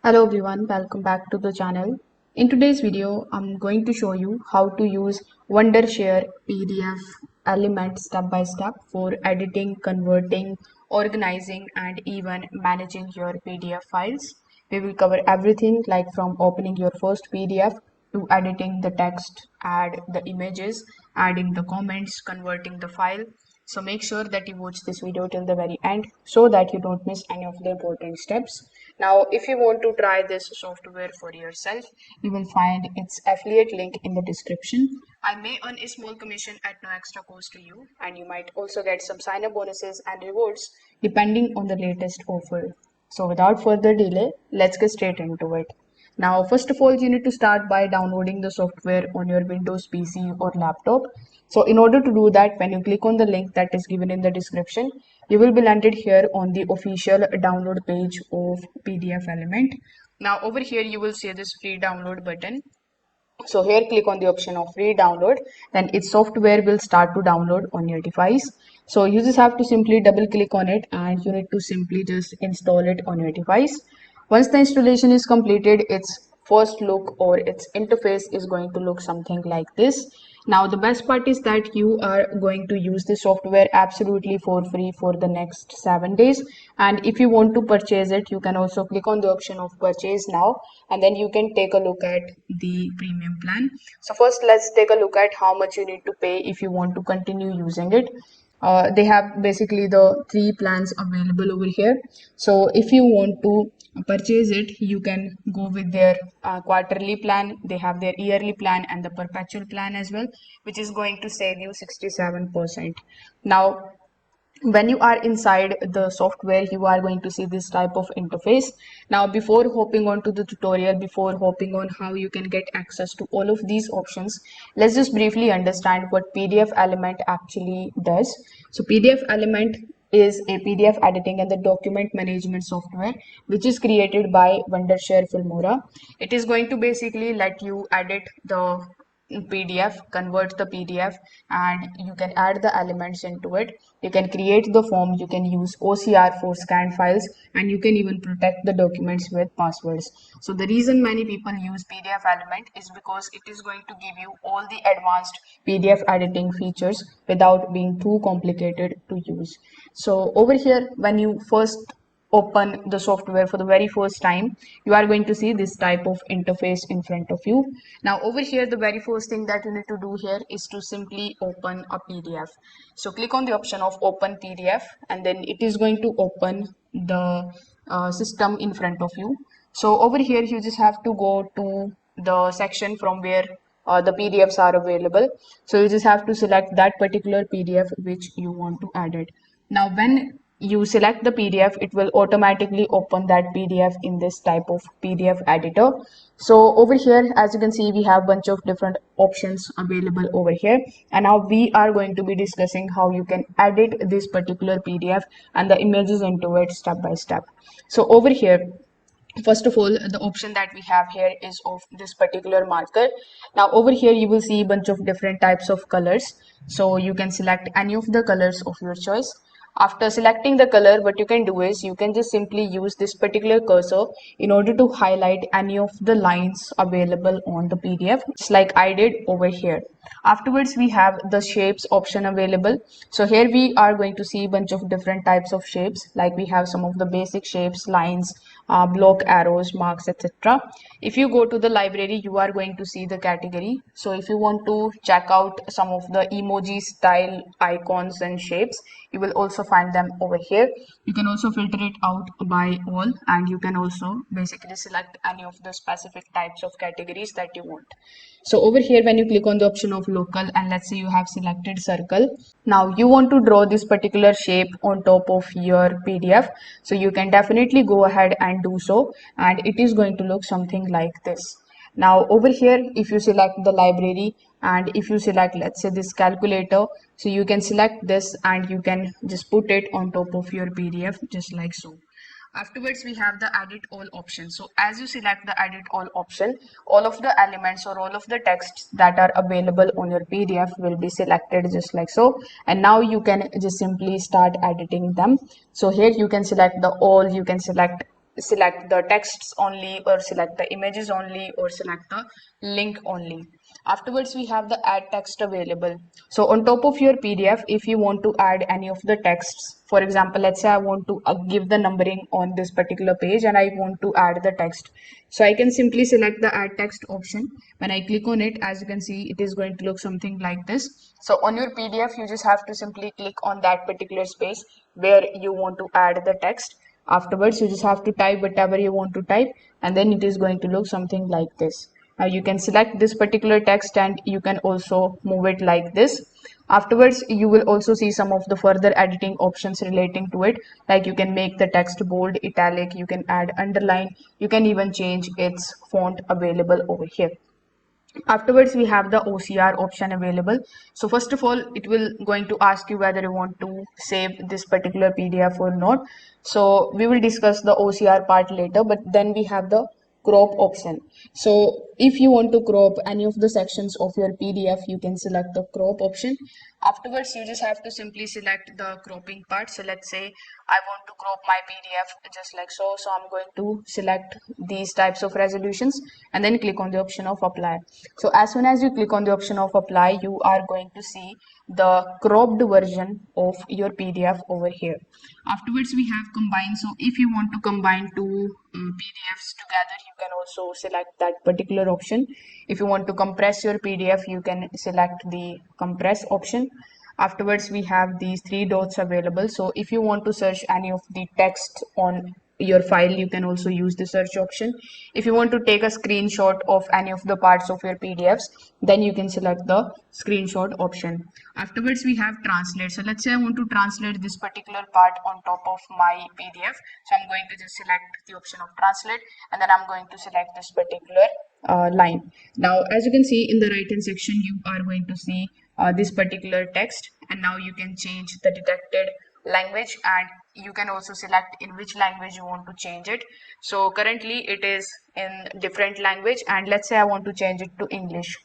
Hello everyone, welcome back to the channel. In today's video, I'm going to show you how to use Wondershare PDF element step by step for editing, converting, organizing, and even managing your PDF files. We will cover everything like from opening your first PDF to editing the text, add the images, adding the comments, converting the file. So make sure that you watch this video till the very end so that you don't miss any of the important steps. Now, if you want to try this software for yourself, you will find its affiliate link in the description. I may earn a small commission at no extra cost to you, and you might also get some sign-up bonuses and rewards depending on the latest offer. So without further delay, let's get straight into it. Now, first of all, you need to start by downloading the software on your Windows PC or laptop. So in order to do that, when you click on the link that is given in the description, you will be landed here on the official download page of PDFelement. Now over here, you will see this free download button. So here click on the option of free download, then its software will start to download on your device. So you just have to simply double click on it and you need to simply just install it on your device. Once the installation is completed, its first look or its interface is going to look something like this. Now the best part is that you are going to use the software absolutely for free for the next 7 days, and if you want to purchase it, you can also click on the option of purchase now, and then you can take a look at the premium plan. So first let's take a look at how much you need to pay if you want to continue using it. They have basically the three plans available over here. So if you want to purchase it, you can go with their quarterly plan. They have their yearly plan and the perpetual plan as well, which is going to save you 67%. Now when you are inside the software, you are going to see this type of interface. Now before hopping on to the tutorial, before hopping on how you can get access to all of these options, let's just briefly understand what PDFelement actually does. So PDFelement is a PDF editing and the document management software which is created by Wondershare Filmora. It is going to basically let you edit the PDF, convert the PDF, and you can add the elements into it. You can create the form, you can use OCR for scanned files, and you can even protect the documents with passwords. So the reason many people use PDFelement is because it is going to give you all the advanced PDF editing features without being too complicated to use. So over here, when you first open the software for the very first time, you are going to see this type of interface in front of you. Now over here, the very first thing that you need to do here is to simply open a PDF. So click on the option of open PDF, and then it is going to open the system in front of you. So over here, you just have to go to the section from where the PDFs are available. So you just have to select that particular PDF which you want to edit. Now when you select the PDF, it will automatically open that PDF in this type of PDF editor. So over here, as you can see, we have a bunch of different options available over here, and now we are going to be discussing how you can edit this particular PDF and the images into it step by step. So over here, first of all, the option that we have here is of this particular marker. Now over here, you will see a bunch of different types of colors, so you can select any of the colors of your choice. After selecting the color, what you can do is you can just simply use this particular cursor in order to highlight any of the lines available on the PDF, just like I did over here. Afterwards, we have the shapes option available. So here we are going to see a bunch of different types of shapes, like we have some of the basic shapes, lines, block arrows, marks, etc. If you go to the library, you are going to see the category. So if you want to check out some of the emoji style icons and shapes, you will also find them over here. You can also filter it out by all, and you can also basically select any of the specific types of categories that you want. So over here, when you click on the option of local, and let's say you have selected circle, now you want to draw this particular shape on top of your PDF, so you can definitely go ahead and do so, and it is going to look something like this. Now over here, if you select the library and if you select, let's say, this calculator, so you can select this and you can just put it on top of your PDF just like so. Afterwards, we have the edit all option. So as you select the edit all option, all of the elements or all of the texts that are available on your PDF will be selected just like so. And now you can just simply start editing them. So here you can select the all, you can select select the texts only, or select the images only, or select the link only. Afterwards, we have the add text available. So on top of your PDF, if you want to add any of the texts, for example, let's say I want to give the numbering on this particular page and I want to add the text. So I can simply select the add text option. When I click on it, as you can see, it is going to look something like this. So on your PDF, you just have to simply click on that particular space where you want to add the text. Afterwards, you just have to type whatever you want to type, and then it is going to look something like this. Now you can select this particular text and you can also move it like this. Afterwards, you will also see some of the further editing options relating to it, like you can make the text bold, italic, you can add underline, you can even change its font available over here. Afterwards, we have the OCR option available. So first of all, it will going to ask you whether you want to save this particular PDF or not. So we will discuss the OCR part later, but then we have the crop option. So if you want to crop any of the sections of your PDF, you can select the crop option. Afterwards, you just have to simply select the cropping part. So let's say I want to crop my PDF just like so. So I'm going to select these types of resolutions and then click on the option of apply. So as soon as you click on the option of apply, you are going to see the cropped version of your PDF over here. Afterwards, we have combine. So if you want to combine two PDFs together, you can also select that particular option. If you want to compress your PDF, you can select the compress option. Afterwards, we have these three dots available. So if you want to search any of the text on your file, you can also use the search option. If you want to take a screenshot of any of the parts of your PDFs, then you can select the screenshot option. Afterwards, we have translate. So let's say I want to translate this particular part on top of my PDF. So I'm going to just select the option of translate, and then I'm going to select this particular line. Now, as you can see in the right hand section, you are going to see this particular text, and now you can change the detected language, and you can also select in which language you want to change it. So currently it is in different language, and let's say I want to change it to English.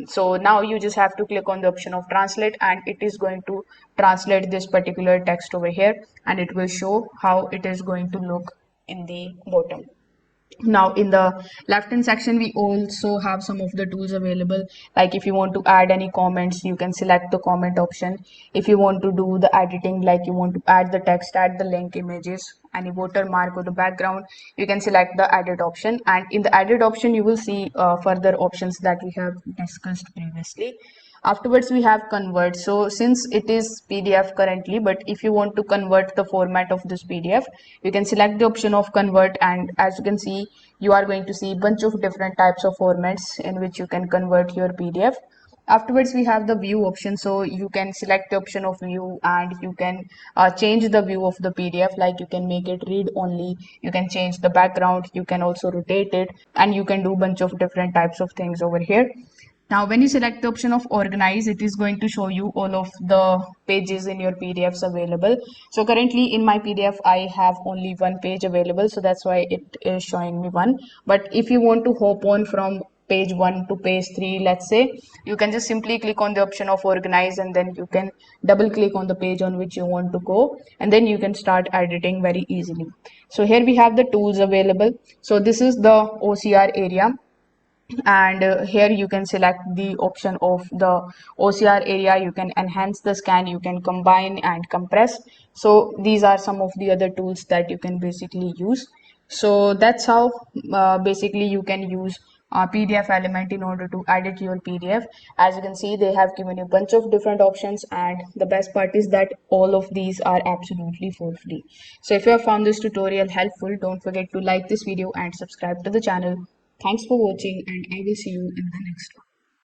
So now you just have to click on the option of translate, and it is going to translate this particular text over here, and it will show how it is going to look in the bottom. Now in the left hand section, we also have some of the tools available. Like if you want to add any comments, you can select the comment option. If you want to do the editing, like you want to add the text, add the link, images, any watermark or the background, you can select the edit option. And in the edit option, you will see further options that we have discussed previously. Afterwards, we have convert. So since it is PDF currently, but if you want to convert the format of this PDF, you can select the option of convert, and as you can see, you are going to see a bunch of different types of formats in which you can convert your PDF. Afterwards, we have the view option. So you can select the option of view, and you can change the view of the PDF, like you can make it read only, you can change the background, you can also rotate it, and you can do a bunch of different types of things over here. Now, when you select the option of organize, it is going to show you all of the pages in your PDFs available. So currently in my PDF, I have only one page available. So that's why it is showing me one. But if you want to hop on from page 1 to page 3, let's say, you can just simply click on the option of organize, and then you can double click on the page on which you want to go, and then you can start editing very easily. So here we have the tools available. So this is the OCR area, and here you can select the option of the OCR area. You can enhance the scan, you can combine and compress. So these are some of the other tools that you can basically use. So that's how basically you can use PDFelement in order to edit your PDF. As you can see, they have given you a bunch of different options, and the best part is that all of these are absolutely for free. So if you have found this tutorial helpful, don't forget to like this video and subscribe to the channel. Thanks for watching, and I will see you in the next one.